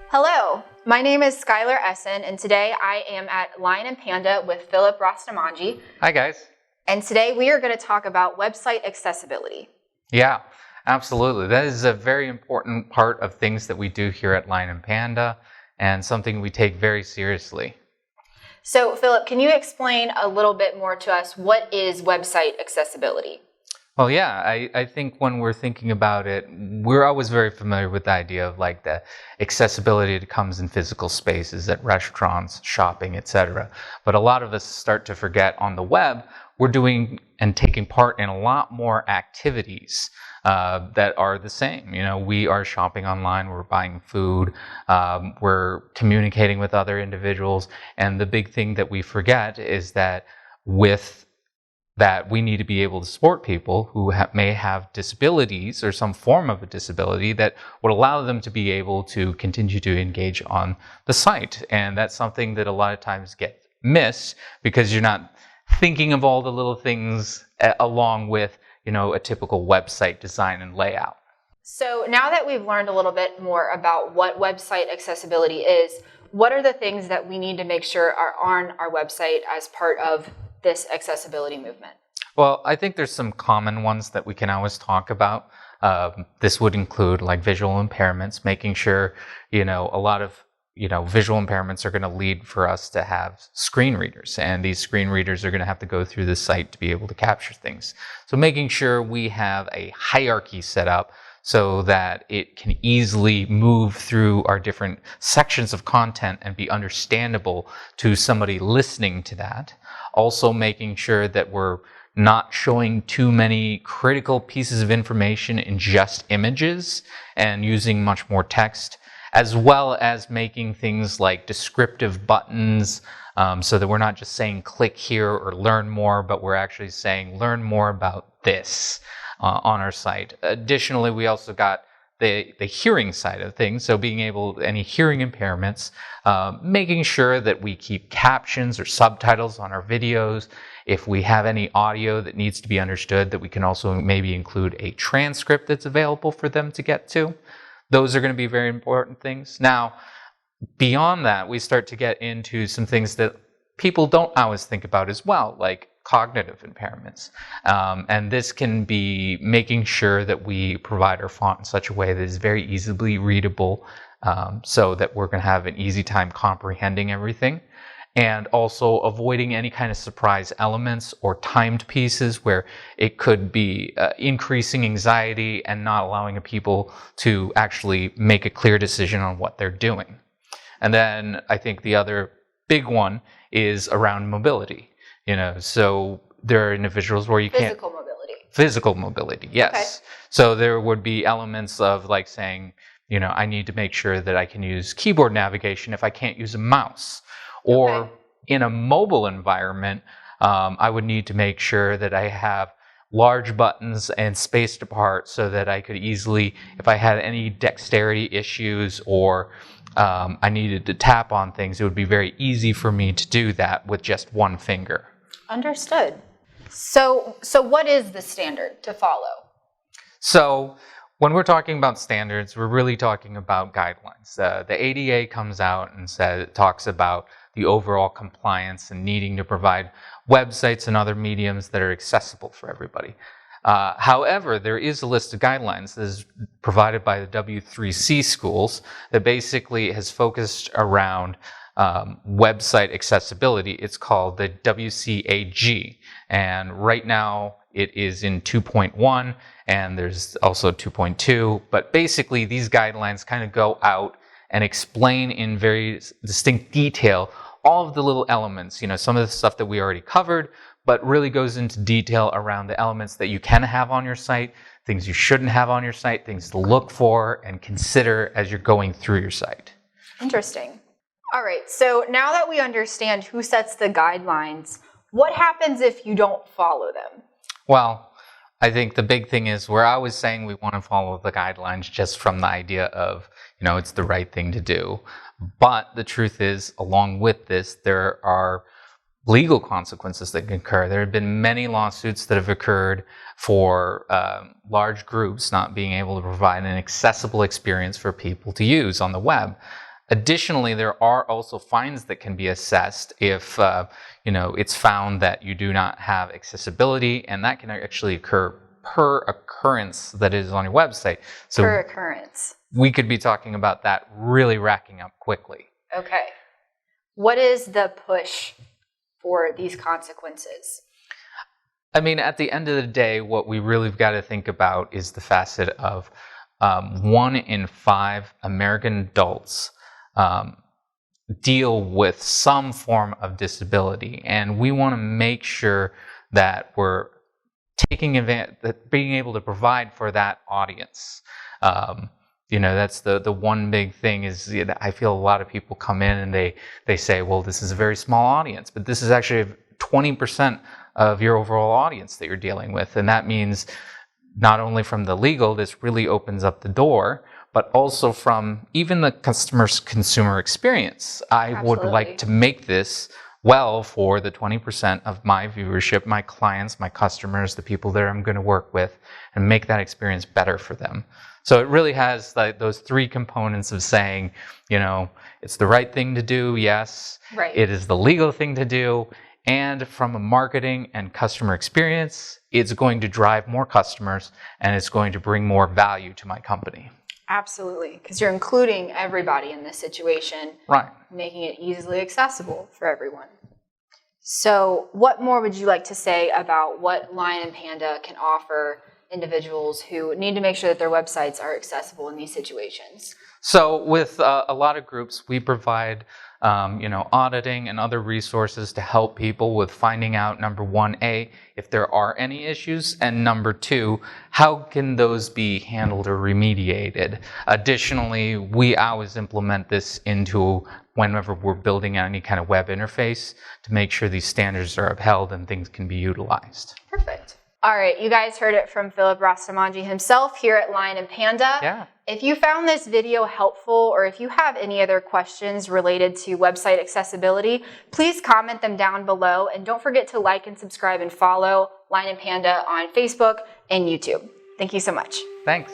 Hello, my name is Skyler Essen, and today I am at Lion Panda with Philip Rastamanji. Hi guys. And today we are going to talk about website accessibility. Yeah, absolutely. That is a very important part of things that we do here at Lion Panda and something we take very seriously. So Philip, can you explain a little bit more to us what is website accessibility? Well, yeah, I think when we're thinking about it, we're always very familiar with the idea of like the accessibility that comes in physical spaces at restaurants, shopping, etc. But a lot of us start to forget on the web, we're doing and taking part in a lot more activities that are the same. You know, we are shopping online, we're buying food, we're communicating with other individuals. And the big thing that we forget is that we need to be able to support people who may have disabilities or some form of a disability that would allow them to be able to continue to engage on the site. And that's something that a lot of times get missed because you're not thinking of all the little things along with, you know, a typical website design and layout. So now that we've learned a little bit more about what website accessibility is, what are the things that we need to make sure are on our website as part of this accessibility movement? Well, I think there's some common ones that we can always talk about. This would include like visual impairments, making sure, you know, a lot of, you know, visual impairments are going to lead for us to have screen readers, and these screen readers are going to have to go through the site to be able to capture things. So making sure we have a hierarchy set up so that it can easily move through our different sections of content and be understandable to somebody listening to that. Also making sure that we're not showing too many critical pieces of information in just images and using much more text, as well as making things like descriptive buttons so that we're not just saying click here or learn more, but we're actually saying learn more about this on our site. Additionally, we also got the hearing side of things, so being able, any hearing impairments, making sure that we keep captions or subtitles on our videos. If we have any audio that needs to be understood, that we can also maybe include a transcript that's available for them to get to. Those are going to be very important things. Now, beyond that, we start to get into some things that people don't always think about as well, like cognitive impairments. And this can be making sure that we provide our font in such a way that is very easily readable, so that we're going to have an easy time comprehending everything. And also avoiding any kind of surprise elements or timed pieces where it could be increasing anxiety and not allowing people to actually make a clear decision on what they're doing. And then I think the other big one is around mobility. You know, so there are individuals where you can't... Physical mobility. Physical mobility, yes. Okay. So there would be elements of like saying, you know, I need to make sure that I can use keyboard navigation if I can't use a mouse. Or okay. In a mobile environment, I would need to make sure that I have large buttons and spaced apart so that I could easily, if I had any dexterity issues or I needed to tap on things, it would be very easy for me to do that with just one finger. Understood. So what is the standard to follow? So when we're talking about standards, we're really talking about guidelines. The ADA comes out and talks about the overall compliance and needing to provide websites and other mediums that are accessible for everybody. However, there is a list of guidelines that is provided by the W3C schools that basically has focused around website accessibility. It's called the WCAG, and right now it is in 2.1, and there's also 2.2, but basically these guidelines kind of go out and explain in very distinct detail all of the little elements, you know, some of the stuff that we already covered, but really goes into detail around the elements that you can have on your site, things you shouldn't have on your site, things to look for and consider as you're going through your site. Interesting. All right, so now that we understand who sets the guidelines, what happens if you don't follow them? Well, I think the big thing is we're always saying we want to follow the guidelines just from the idea of, you know, it's the right thing to do. But the truth is, along with this, there are legal consequences that can occur. There have been many lawsuits that have occurred for large groups not being able to provide an accessible experience for people to use on the web. Additionally, there are also fines that can be assessed if it's found that you do not have accessibility, and that can actually occur per occurrence that is on your website. So per occurrence. We could be talking about that really racking up quickly. Okay. What is the push for these consequences? I mean, at the end of the day, what we really got to think about is the facet of 1 in 5 American adults deal with some form of disability, and we want to make sure that we're taking advantage, that being able to provide for that audience. That's the one big thing is, I feel a lot of people come in and they say, well, this is a very small audience, but this is actually 20% of your overall audience that you're dealing with. And that means not only from the legal, this really opens up the door, but also from even the customer's consumer experience. I Absolutely. would like to make this well for the 20% of my viewership, my clients, my customers, the people that I'm going to work with, and make that experience better for them. So it really has like those 3 components of saying, it's the right thing to do, yes. Right. It is the legal thing to do. And from a marketing and customer experience, it's going to drive more customers and it's going to bring more value to my company. Absolutely, because you're including everybody in this situation, right? Making it easily accessible for everyone. So what more would you like to say about what Lion and Panda can offer individuals who need to make sure that their websites are accessible in these situations? So with a lot of groups, we provide auditing and other resources to help people with finding out, number 1, if there are any issues, and number 2, how can those be handled or remediated. Additionally, we always implement this into whenever we're building any kind of web interface to make sure these standards are upheld and things can be utilized. Perfect. All right, you guys heard it from Philip Rastamanji himself here at Lion and Panda. Yeah. If you found this video helpful, or if you have any other questions related to website accessibility, please comment them down below, and don't forget to like and subscribe and follow Lion and Panda on Facebook and YouTube. Thank you so much. Thanks.